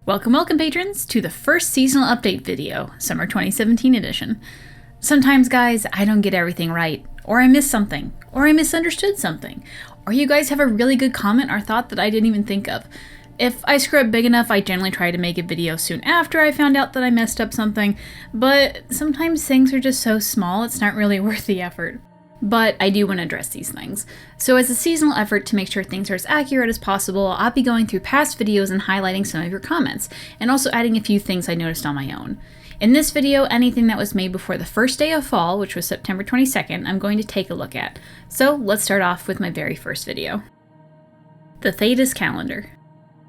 Welcome patrons to the first seasonal update video, Summer 2017 edition. Sometimes guys, I don't get everything right, or I miss something, or I misunderstood something, or you guys have a really good comment or thought that I didn't even think of. If I screw up big enough, I generally try to make a video soon after I found out that I messed up something, but sometimes things are just so small it's not really worth the effort. But I do want to address these things. So as a seasonal effort to make sure things are as accurate as possible, I'll be going through past videos and highlighting some of your comments, and also adding a few things I noticed on my own. In this video, anything that was made before the first day of fall, which was September 22nd, I'm going to take a look at. So let's start off with my very first video. The Thedas Calendar.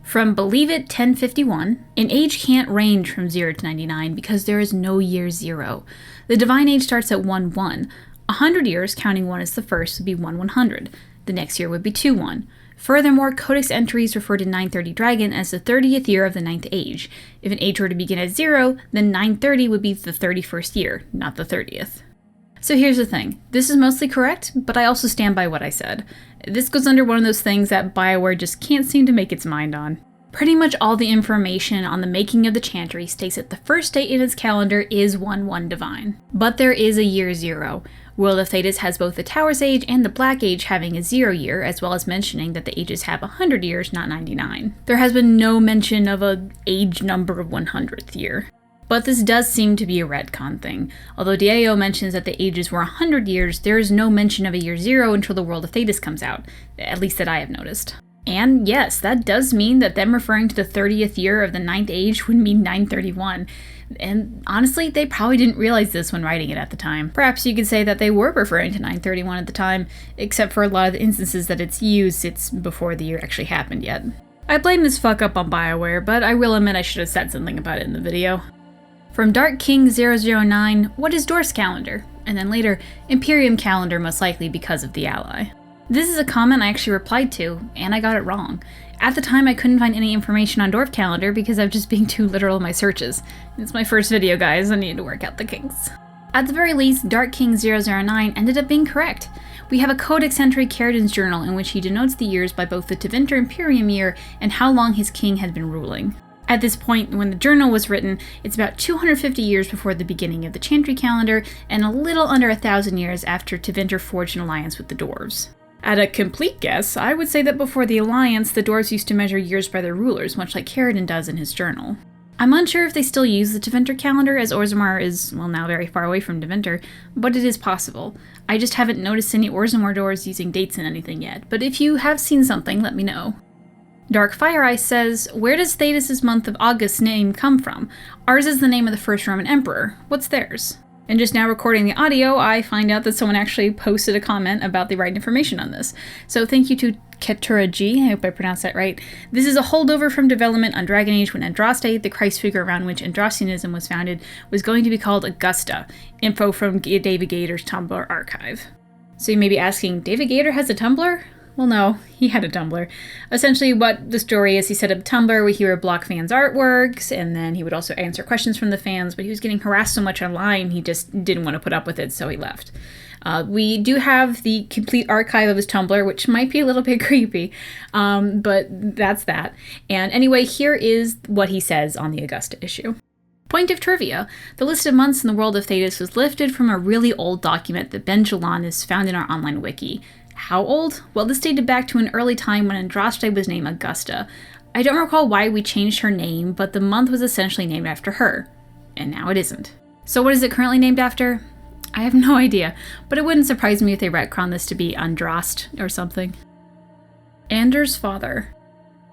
From Believe It 1051, an age can't range from 0 to 99 because there is no year 0. The divine age starts at 1-1. 100 years, counting 1 as the first, would be 1/100. The next year would be 2-1. Furthermore, Codex entries refer to 930 Dragon as the 30th year of the 9th age. If an age were to begin at 0, then 930 would be the 31st year, not the 30th. So here's the thing. This is mostly correct, but I also stand by what I said. This goes under one of those things that BioWare just can't seem to make its mind on. Pretty much all the information on the making of the Chantry states that the first date in its calendar is 1-1 Divine. But there is a year 0. World of Thedas has both the Tower's Age and the Black Age having a 0 year, as well as mentioning that the ages have 100 years, not 99. There has been no mention of an age number of 100th year. But this does seem to be a retcon thing. Although DAO mentions that the ages were 100 years, there is no mention of a year 0 until the World of Thedas comes out, at least that I have noticed. And yes, that does mean that them referring to the 30th year of the 9th age would mean 931. And honestly, they probably didn't realize this when writing it at the time. Perhaps you could say that they were referring to 931 at the time, except for a lot of the instances that it's used, it's before the year actually happened yet. I blame this fuck up on BioWare, but I will admit I should have said something about it in the video. From Dark King 009, what is Dorf's calendar? And then later, Imperium calendar most likely because of the ally. This is a comment I actually replied to, and I got it wrong. At the time, I couldn't find any information on Dwarf calendar because I was just being too literal in my searches. It's my first video, guys, I need to work out the kinks. At the very least, Dark King 009 ended up being correct. We have a Codex entry Caradin's journal in which he denotes the years by both the Tevinter Imperium year and how long his king had been ruling. At this point, when the journal was written, it's about 250 years before the beginning of the Chantry calendar, and a little under 1,000 years after Tevinter forged an alliance with the Dwarves. At a complete guess, I would say that before the Alliance, the Dwarves used to measure years by their rulers, much like Caradin does in his journal. I'm unsure if they still use the Tevinter calendar, as Orzammar is, well, now very far away from Tevinter, but it is possible. I just haven't noticed any Orzammar Dwarves using dates in anything yet, but if you have seen something, let me know. Dark Fire Ice says, where does Thedas' month of August name come from? Ours is the name of the first Roman emperor. What's theirs? And just now recording the audio, I find out that someone actually posted a comment about the right information on this. So thank you to Ketura G, I hope I pronounced that right. This is a holdover from development on Dragon Age when Andraste, the Christ figure around which Andrastianism was founded, was going to be called Augusta. Info from David Gator's Tumblr archive. So you may be asking, David Gator has a Tumblr? Well, no, he had a Tumblr. Essentially what the story is, he set up a Tumblr where he would block fans' artworks, and then he would also answer questions from the fans, but he was getting harassed so much online, he just didn't want to put up with it, so he left. We do have the complete archive of his Tumblr, which might be a little bit creepy, but that's that. And anyway, here is what he says on the Augusta issue. Point of trivia. The list of months in the world of Thedas was lifted from a really old document that Ben Jalanis found in our online wiki. How old? Well, this dated back to an early time when Andraste was named Augusta. I don't recall why we changed her name, but the month was essentially named after her. And now it isn't. So what is it currently named after? I have no idea, but it wouldn't surprise me if they retconned this to be Andraste or something. Anders' father.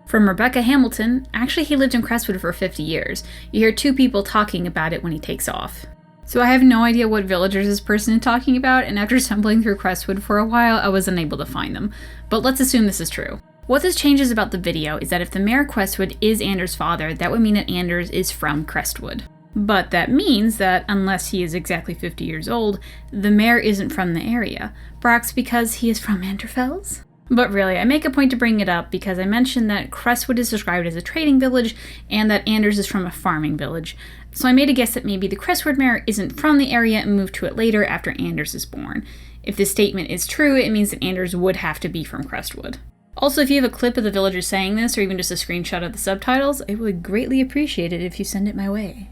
From Rebecca Hamilton, actually he lived in Crestwood for 50 years. You hear two people talking about it when he takes off. So I have no idea what villagers this person is talking about, and after stumbling through Crestwood for a while, I was unable to find them. But let's assume this is true. What this changes about the video is that if the mayor of Crestwood is Anders' father, that would mean that Anders is from Crestwood. But that means that, unless he is exactly 50 years old, the mayor isn't from the area. Perhaps because he is from Manderfels? But really, I make a point to bring it up because I mentioned that Crestwood is described as a trading village and that Anders is from a farming village. So I made a guess that maybe the Crestwood mayor isn't from the area and moved to it later after Anders is born. If this statement is true, it means that Anders would have to be from Crestwood. Also, if you have a clip of the villagers saying this, or even just a screenshot of the subtitles, I would greatly appreciate it if you send it my way.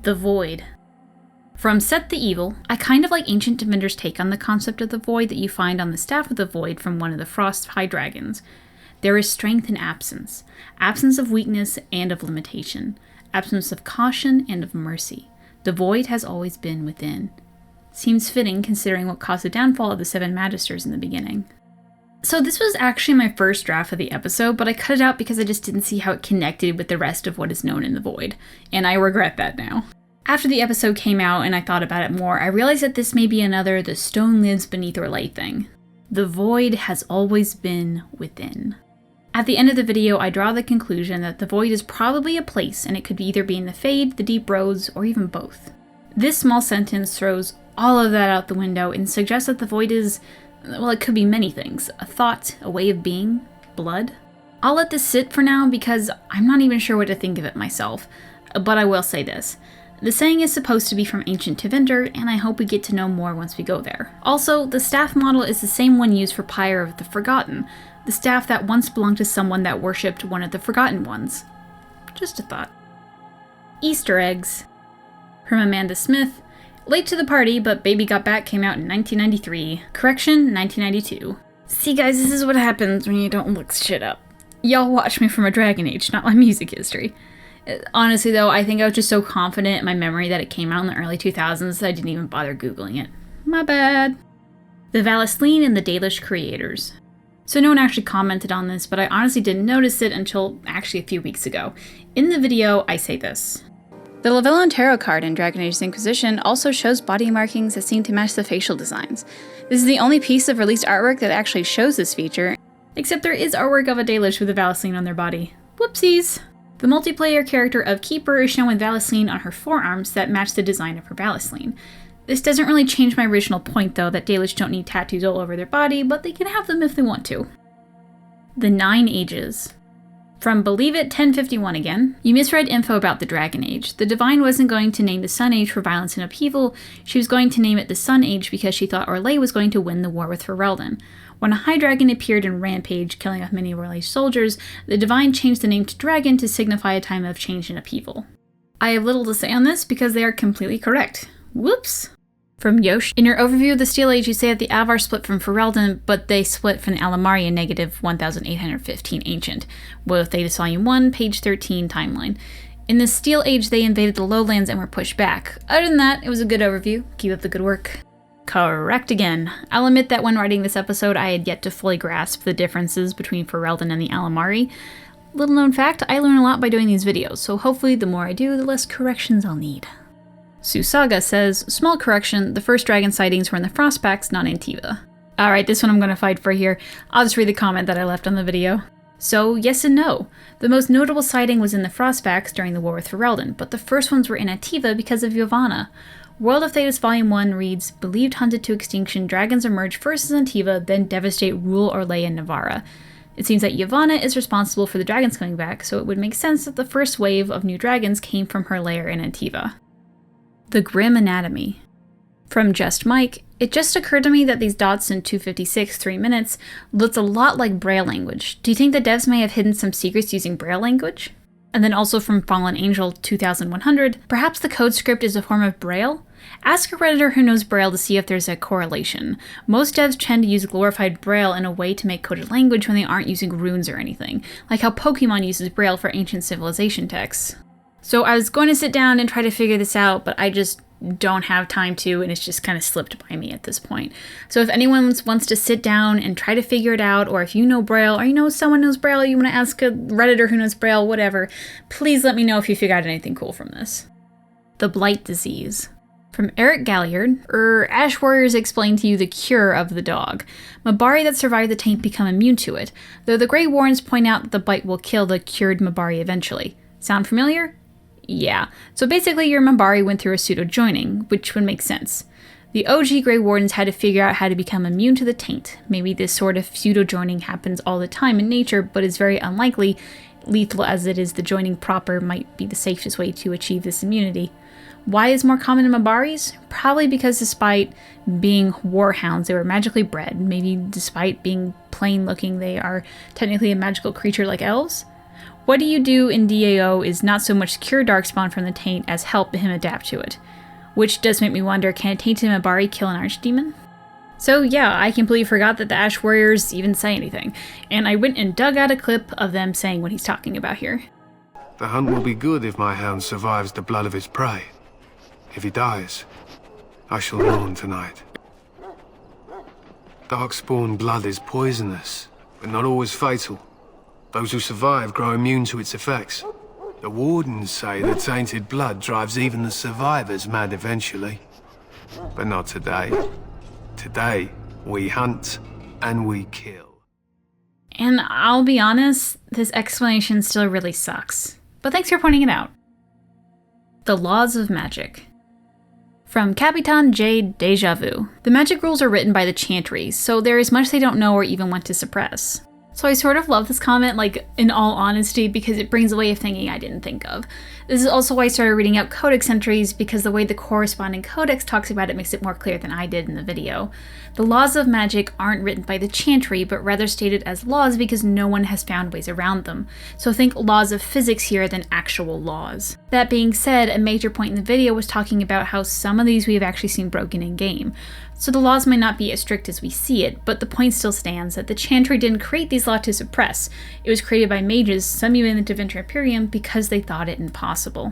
The Void. From Set the Evil, I kind of like Ancient Devinder's take on the concept of the Void that you find on the Staff of the Void from one of the Frost High Dragons. There is strength in absence. Absence of weakness and of limitation. Absence of caution and of mercy. The Void has always been within. Seems fitting considering what caused the downfall of the 7 Magisters in the beginning. So this was actually my first draft of the episode, but I cut it out because I just didn't see how it connected with the rest of what is known in the Void, and I regret that now. After the episode came out and I thought about it more, I realized that this may be another "the stone lives beneath or lay" thing. The Void has always been within. At the end of the video, I draw the conclusion that the Void is probably a place, and it could either be in the Fade, the Deep Roads, or even both. This small sentence throws all of that out the window and suggests that the Void is, well, it could be many things. A thought, a way of being, blood. I'll let this sit for now because I'm not even sure what to think of it myself, but I will say this. The saying is supposed to be from Ancient Tevinder, and I hope we get to know more once we go there. Also, the staff model is the same one used for Pyre of the Forgotten, the staff that once belonged to someone that worshipped one of the Forgotten Ones. Just a thought. Easter eggs. From Amanda Smith. Late to the party, but Baby Got Back came out in 1993. Correction, 1992. See guys, this is what happens when you don't look shit up. Y'all watch me from a Dragon Age, not my music history. Honestly though, I think I was just so confident in my memory that it came out in the early 2000s that I didn't even bother Googling it. My bad. The Vallaslin and the Dalish creators. So no one actually commented on this, but I honestly didn't notice it until actually a few weeks ago. In the video, I say this. The Lavellan Tarot card in Dragon Age's Inquisition also shows body markings that seem to match the facial designs. This is the only piece of released artwork that actually shows this feature, except there is artwork of a Dalish with a Vallaslin on their body. Whoopsies! The multiplayer character of Keeper is shown with Vallaslin on her forearms that match the design of her Vallaslin. This doesn't really change my original point though, that Dalish don't need tattoos all over their body, but they can have them if they want to. The 9 Ages. From Believe It 1051 again. You misread info about the Dragon Age. The Divine wasn't going to name the Sun Age for violence and upheaval, she was going to name it the Sun Age because she thought Orlais was going to win the war with Ferelden. When a High Dragon appeared in Rampage, killing off many Orlais soldiers, the Divine changed the name to Dragon to signify a time of change and upheaval. I have little to say on this because they are completely correct. Whoops! From Yosh. In your overview of the Steel Age, you say that the Avar split from Ferelden, but they split from the Alamari in negative 1815 Ancient. Woe Thedas Volume 1, page 13, timeline. In the Steel Age, they invaded the lowlands and were pushed back. Other than that, it was a good overview. Keep up the good work. Correct again. I'll admit that when writing this episode, I had yet to fully grasp the differences between Ferelden and the Alamari. Little known fact, I learn a lot by doing these videos, so hopefully the more I do, the less corrections I'll need. Susaga says, small correction, the first dragon sightings were in the Frostpacks, not Antiva. Alright, this one I'm gonna fight for here. I'll just read the comment that I left on the video. So, yes and no. The most notable sighting was in the Frostpacks during the war with Ferelden, but the first ones were in Antiva because of Yavanna. World of Thedas Volume 1 reads, believed hunted to extinction, dragons emerge first as Antiva, then devastate rule Orlais and Navarra. It seems that Yavanna is responsible for the dragons coming back, so it would make sense that the first wave of new dragons came from her lair in Antiva. The Grim Anatomy. From Just Mike, it just occurred to me that these dots in 256, 3 minutes, looked a lot like Braille language. Do you think the devs may have hidden some secrets using Braille language? And then also from Fallen Angel 2100, perhaps the code script is a form of Braille? Ask a Redditor who knows Braille to see if there's a correlation. Most devs tend to use glorified Braille in a way to make coded language when they aren't using runes or anything, like how Pokemon uses Braille for ancient civilization texts. So I was going to sit down and try to figure this out, but I just don't have time to, and it's just kind of slipped by me at this point. So if anyone wants to sit down and try to figure it out, or if you know Braille, or you know someone knows Braille, you want to ask a Redditor who knows Braille, whatever, please let me know if you figured out anything cool from this. The Blight Disease. From Eric Galliard, Ash Warriors explain to you the cure of the dog. Mabari that survived the taint become immune to it, though the Grey Warrens point out that the bite will kill the cured Mabari eventually. Sound familiar? Yeah, so basically your Mabari went through a pseudo-joining, which would make sense. The OG Grey Wardens had to figure out how to become immune to the taint. Maybe this sort of pseudo-joining happens all the time in nature, but is very unlikely, lethal as it is, the joining proper might be the safest way to achieve this immunity. Why is more common in Mabaris? Probably because despite being warhounds, they were magically bred. Maybe despite being plain looking, they are technically a magical creature like elves. What do you do in DAO is not so much cure Darkspawn from the taint as help him adapt to it. Which does make me wonder, can a tainted Mabari kill an archdemon? So yeah, I completely forgot that the Ash Warriors even say anything, and I went and dug out a clip of them saying what he's talking about here. The hunt will be good if my hound survives the blood of his prey. If he dies, I shall mourn tonight. Darkspawn blood is poisonous, but not always fatal. Those who survive grow immune to its effects. The wardens say the tainted blood drives even the survivors mad eventually. But not today. Today, we hunt and we kill. And I'll be honest, this explanation still really sucks. But thanks for pointing it out. The Laws of Magic. From Capitan J. Deja Vu. The magic rules are written by the Chantries, so there is much they don't know or even want to suppress. So I sort of love this comment, like, in all honesty, because it brings a way of thinking I didn't think of. This is also why I started reading out codex entries, because the way the corresponding codex talks about it makes it more clear than I did in the video. The laws of magic aren't written by the Chantry, but rather stated as laws because no one has found ways around them. So think laws of physics here than actual laws. That being said, a major point in the video was talking about how some of these we have actually seen broken in game. So the laws might not be as strict as we see it, but the point still stands that the Chantry didn't create these laws to suppress. It was created by mages, some even in the Deventer Imperium, because they thought it impossible.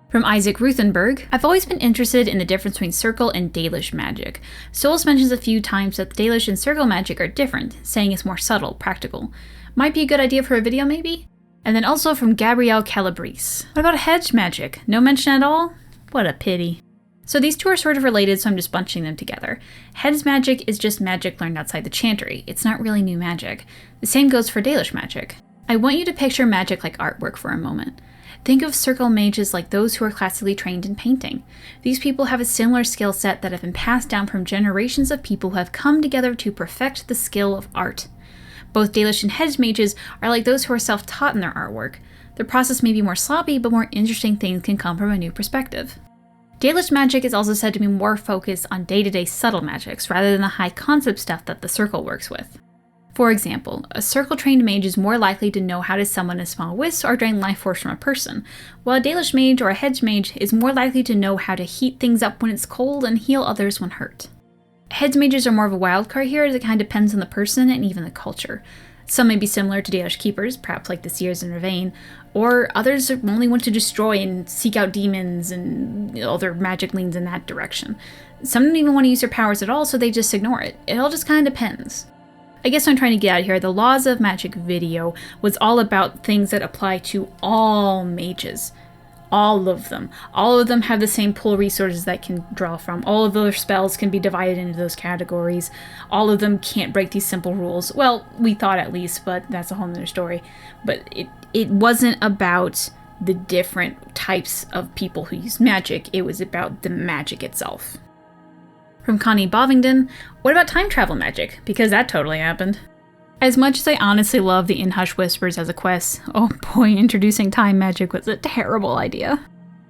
From Isaac Ruthenberg, I've always been interested in the difference between Circle and Dalish magic. Solas mentions a few times that the Dalish and Circle magic are different, saying it's more subtle, practical. Might be a good idea for a video maybe? And then also from Gabrielle Calabrese. What about hedge magic? No mention at all? What a pity. So these two are sort of related, so I'm just bunching them together. Hedge magic is just magic learned outside the Chantry. It's not really new magic. The same goes for Dalish magic. I want you to picture magic like artwork for a moment. Think of Circle mages like those who are classically trained in painting. These people have a similar skill set that have been passed down from generations of people who have come together to perfect the skill of art. Both Dalish and hedge mages are like those who are self-taught in their artwork. Their process may be more sloppy, but more interesting things can come from a new perspective. Dalish magic is also said to be more focused on day-to-day subtle magics rather than the high-concept stuff that the Circle works with. For example, a Circle-trained mage is more likely to know how to summon a small wisp or drain life force from a person, while a Dalish mage or a hedge mage is more likely to know how to heat things up when it's cold and heal others when hurt. Hedge mages are more of a wild card here, as it kind of depends on the person and even the culture. Some may be similar to Dalish keepers, perhaps like the Seers in Ravane, or others only want to destroy and seek out demons and other magic leans in that direction. Some don't even want to use their powers at all, so they just ignore it. It all just kind of depends. I guess what I'm trying to get at here, the Laws of Magic video was all about things that apply to all mages. All of them. All of them have the same pool resources that can draw from. All of their spells can be divided into those categories. All of them can't break these simple rules. Well, we thought at least, but that's a whole nother story. But it wasn't about the different types of people who use magic. It was about the magic itself. From Connie Bovingdon, what about time travel magic? Because that totally happened. As much as I honestly love the In Hush Whispers as a quest, oh boy, introducing time magic was a terrible idea.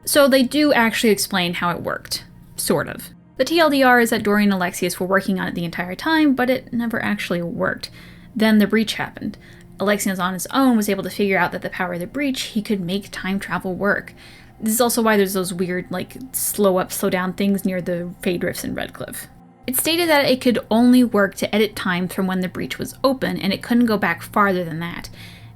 So they do actually explain how it worked. Sort of. The TLDR is that Dorian and Alexius were working on it the entire time, but it never actually worked. Then the breach happened. Alexius on his own was able to figure out that the power of the breach, he could make time travel work. This is also why there's those weird, slow up, slow down things near the Fade Rifts in Redcliffe. It stated that it could only work to edit time from when the breach was open, and it couldn't go back farther than that.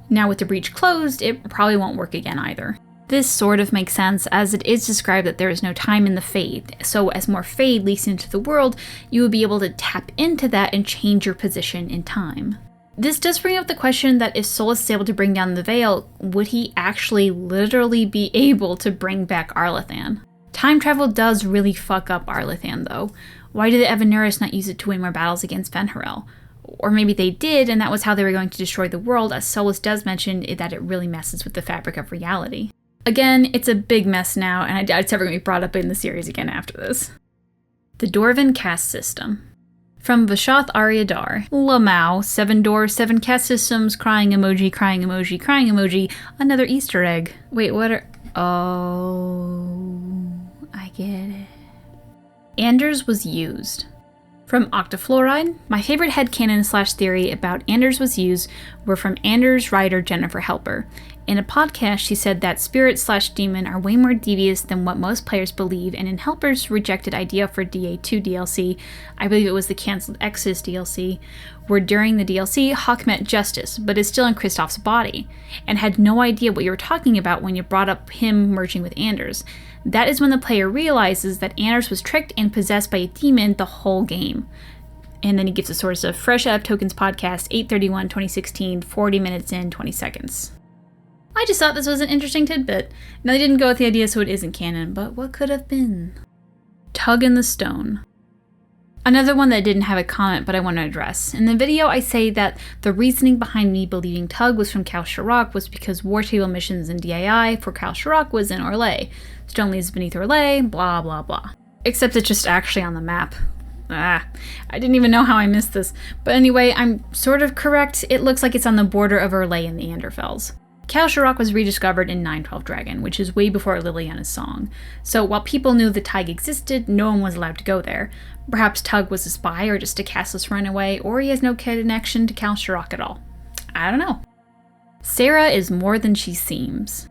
Now with the breach closed, it probably won't work again either. This sort of makes sense, as it is described that there is no time in the Fade, so as more Fade leaks into the world, you will be able to tap into that and change your position in time. This does bring up the question that if Solas is able to bring down the Veil, would he actually literally be able to bring back Arlathan? Time travel does really fuck up Arlathan though. Why did the Evanuris not use it to win more battles against Fen'Harel? Or maybe they did, and that was how they were going to destroy the world, as Solas does mention that it really messes with the fabric of reality. Again, it's a big mess now, and it's never going to be brought up in the series again after this. The Dwarven caste system. From Vashoth Ariadar, Lamau, 7 doors, 7 caste systems, crying emoji, crying emoji, crying emoji, another Easter egg. Wait, what are... Oh... I get it. Anders was used. From Octafluoride, my favorite headcanon/theory about Anders was used were from Anders writer Jennifer Helper. In a podcast, she said that spirit/demon are way more devious than what most players believe, and in Helper's rejected idea for DA2 DLC, I believe it was the cancelled Exodus DLC, where during the DLC, Hawk met Justice, but is still in Kristoff's body, and had no idea what you were talking about when you brought up him merging with Anders. That is when the player realizes that Anders was tricked and possessed by a demon the whole game. And then he gives a source of Fresh Up Tokens Podcast, 8/31/2016, 40 minutes in, 20 seconds. I just thought this was an interesting tidbit. Now, they didn't go with the idea, so it isn't canon, but what could have been? Tug and The Stone. Another one that didn't have a comment, but I want to address. In the video, I say that the reasoning behind me believing Tug was from Kal Sharok was because War Table missions in DII for Kal Sharok was in Orlais. Stone leaves beneath Orlais, blah blah blah. Except it's just actually on the map. I didn't even know how I missed this. But anyway, I'm sort of correct. It looks like it's on the border of Orlais and the Anderfells. Kal Sharok was rediscovered in 912 Dragon, which is way before Liliana's song. So while people knew the Tug existed, no one was allowed to go there. Perhaps Tug was a spy or just a casteless runaway, or he has no connection to Kal Sharok at all. I don't know. Sera is more than she seems.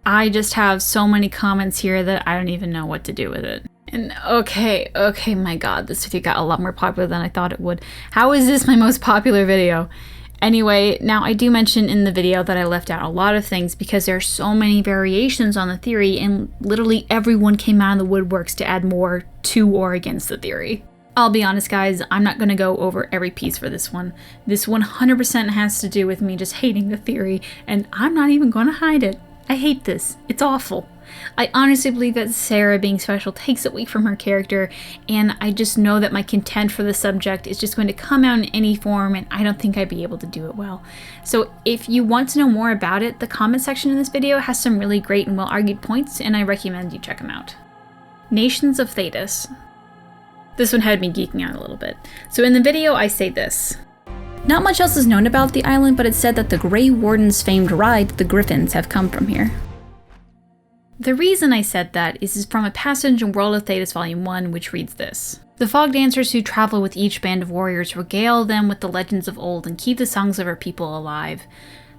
I just have so many comments here that I don't even know what to do with it. And okay, my god, this video got a lot more popular than I thought it would. How is this my most popular video? Anyway, now I do mention in the video that I left out a lot of things because there are so many variations on the theory, and literally everyone came out of the woodworks to add more to or against the theory. I'll be honest guys, I'm not going to go over every piece for this one. This 100% has to do with me just hating the theory, and I'm not even going to hide it. I hate this. It's awful. I honestly believe that Sera being special takes away from her character, and I just know that my contempt for the subject is just going to come out in any form, and I don't think I'd be able to do it well. So if you want to know more about it, the comment section in this video has some really great and well-argued points, and I recommend you check them out. Nations of Thedas. This one had me geeking out a little bit. So in the video I say this. Not much else is known about the island, but it's said that the Grey Warden's famed ride, the Griffins, have come from here. The reason I said that is from a passage in World of Thedas Volume 1, which reads this. The fog dancers who travel with each band of warriors regale them with the legends of old and keep the songs of our people alive.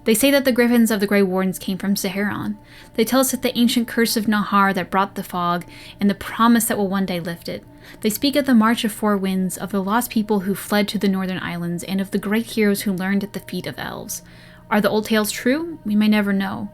They say that the griffins of the Grey Wardens came from Saharan. They tell us of the ancient curse of Nahar that brought the fog, and the promise that will one day lift it. They speak of the March of Four Winds, of the lost people who fled to the northern islands, and of the great heroes who learned at the feet of elves. Are the old tales true? We may never know.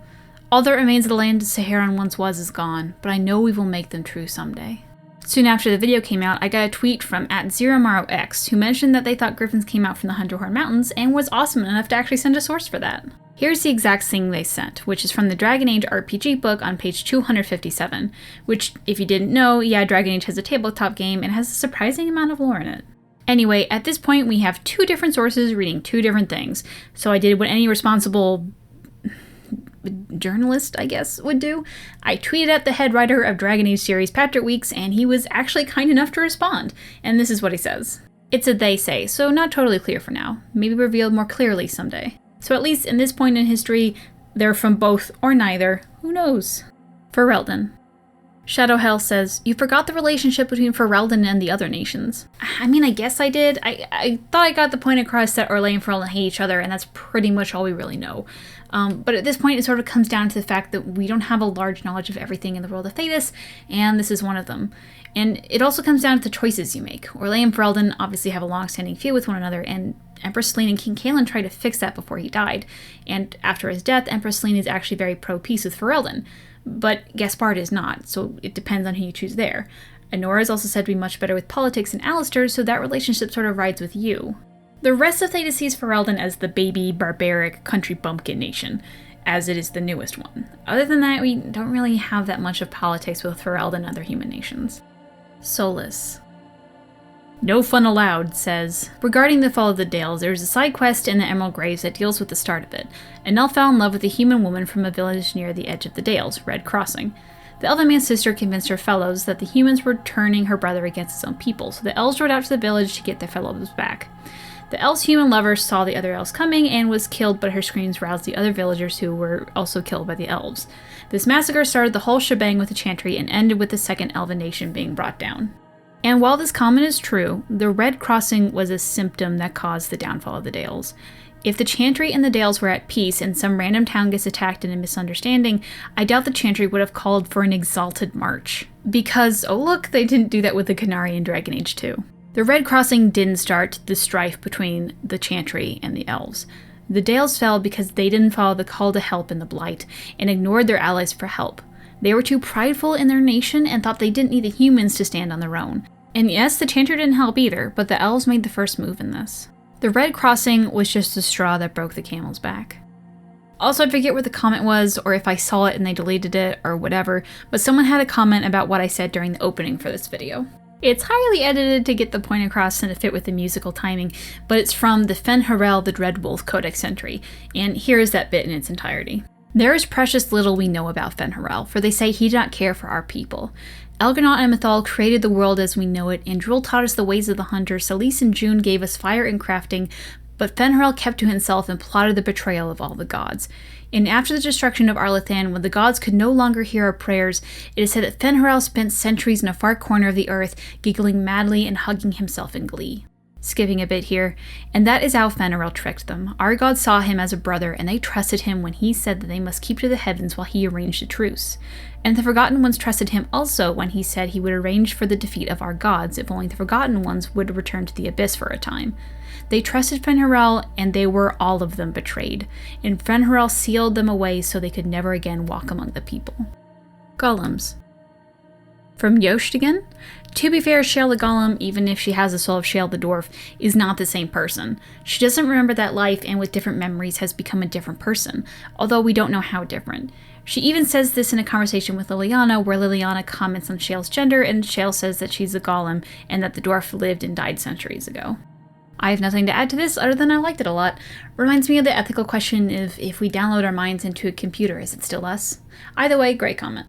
All that remains of the land Saharan once was is gone, but I know we will make them true someday. Soon after the video came out, I got a tweet from @ZeroMaroX who mentioned that they thought griffins came out from the Hunterhorn Mountains and was awesome enough to actually send a source for that. Here's the exact thing they sent, which is from the Dragon Age RPG book on page 257, which, if you didn't know, yeah, Dragon Age has a tabletop game and has a surprising amount of lore in it. Anyway, at this point we have two different sources reading two different things, so I did what any responsible journalist, I guess, would do. I tweeted at the head writer of Dragon Age series, Patrick Weeks, and he was actually kind enough to respond. And this is what he says. It's a they say, so not totally clear for now. Maybe revealed more clearly someday. So at least in this point in history, they're from both or neither. Who knows? Ferelden. Shadowhell says, you forgot the relationship between Ferelden and the other nations. I mean, I guess I did. I thought I got the point across that Orlais and Ferelden hate each other, and that's pretty much all we really know. But at this point, it sort of comes down to the fact that we don't have a large knowledge of everything in the world of Thedas, and this is one of them. And it also comes down to the choices you make. Orlais and Ferelden obviously have a long-standing feud with one another, and Empress Selene and King Cailan tried to fix that before he died. And after his death, Empress Selene is actually very pro-peace with Ferelden. But Gaspard is not, so it depends on who you choose there. Anora is also said to be much better with politics than Alistair, so that relationship sort of rides with you. The rest of Thedas sees Ferelden as the baby, barbaric, country bumpkin nation, as it is the newest one. Other than that, we don't really have that much of politics with Ferelden and other human nations. Solas. No Fun Allowed says, regarding the fall of the Dales, there is a side quest in the Emerald Graves that deals with the start of it. An elf fell in love with a human woman from a village near the edge of the Dales, Red Crossing. The elven man's sister convinced her fellows that the humans were turning her brother against his own people, so the elves rode out to the village to get their fellows back. The elves' human lover saw the other elves coming and was killed, but her screams roused the other villagers who were also killed by the elves. This massacre started the whole shebang with the chantry and ended with the second elven nation being brought down. And while this comment is true, the Red Crossing was a symptom that caused the downfall of the Dales. If the Chantry and the Dales were at peace and some random town gets attacked in a misunderstanding, I doubt the Chantry would have called for an exalted march. Because, oh look, they didn't do that with the Canary in Dragon Age 2. The Red Crossing didn't start the strife between the Chantry and the Elves. The Dales fell because they didn't follow the call to help in the Blight and ignored their allies for help. They were too prideful in their nation and thought they didn't need the humans to stand on their own. And yes, the Chantry didn't help either, but the Elves made the first move in this. The Red Crossing was just the straw that broke the camel's back. Also, I forget what the comment was, or if I saw it and they deleted it, or whatever, but someone had a comment about what I said during the opening for this video. It's highly edited to get the point across and to fit with the musical timing, but it's from the Fen'Harel the Dreadwolf Codex entry, and here is that bit in its entirety. There is precious little we know about Fen'Harel, for they say he did not care for our people. Elgonaut and Mythal created the world as we know it, and Drul taught us the ways of the hunter, Solis and June gave us fire and crafting, but Fen'Harel kept to himself and plotted the betrayal of all the gods. And after the destruction of Arlathan, when the gods could no longer hear our prayers, it is said that Fen'Harel spent centuries in a far corner of the earth, giggling madly and hugging himself in glee. Skipping a bit here, and that is how Fen'Harel tricked them. Our gods saw him as a brother, and they trusted him when he said that they must keep to the heavens while he arranged a truce. And the Forgotten Ones trusted him also when he said he would arrange for the defeat of our gods if only the Forgotten Ones would return to the Abyss for a time. They trusted Fen'Harel, and they were all of them betrayed, and Fen'Harel sealed them away so they could never again walk among the people. Golems. From Yost again? To be fair, Shale the Golem, even if she has the soul of Shale the Dwarf, is not the same person. She doesn't remember that life and with different memories has become a different person, although we don't know how different. She even says this in a conversation with Liliana, where Liliana comments on Shale's gender and Shale says that she's a golem and that the dwarf lived and died centuries ago. I have nothing to add to this other than I liked it a lot. Reminds me of the ethical question of if we download our minds into a computer, is it still us? Either way, great comment.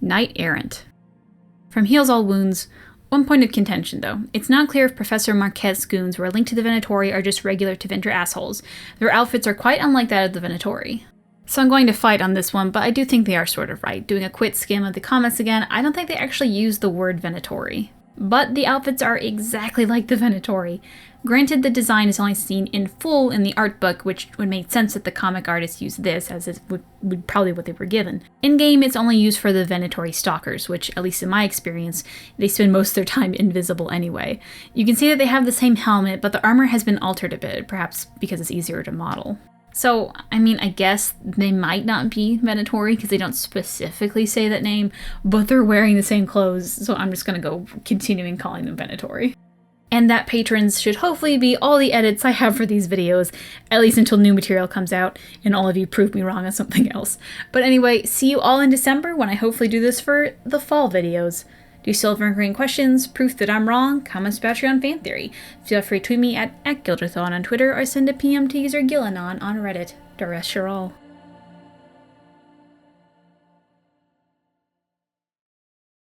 Knight Errant. From Heals All Wounds, one point of contention though. It's not clear if Professor Marquette's goons were linked to the Venatori or just regular Tevinter assholes. Their outfits are quite unlike that of the Venatori. So I'm going to fight on this one, but I do think they are sort of right. Doing a quick skim of the comments again, I don't think they actually use the word Venatori. But the outfits are exactly like the Venatori. Granted, the design is only seen in full in the art book, which would make sense that the comic artists used this, as it would probably what they were given. In-game, it's only used for the Venatori stalkers, which, at least in my experience, they spend most of their time invisible anyway. You can see that they have the same helmet, but the armor has been altered a bit, perhaps because it's easier to model. So, I mean, I guess they might not be Venatori because they don't specifically say that name, but they're wearing the same clothes, so I'm just gonna go continuing calling them Venatori. And that, patrons, should hopefully be all the edits I have for these videos, at least until new material comes out and all of you prove me wrong on something else. But anyway, see you all in December when I hopefully do this for the fall videos. Do you still have lingering questions, proof that I'm wrong, comments about your own fan theory? Feel free to tweet me at Gilderthon on Twitter or send a PM to user Gillanon on Reddit. The rest are all.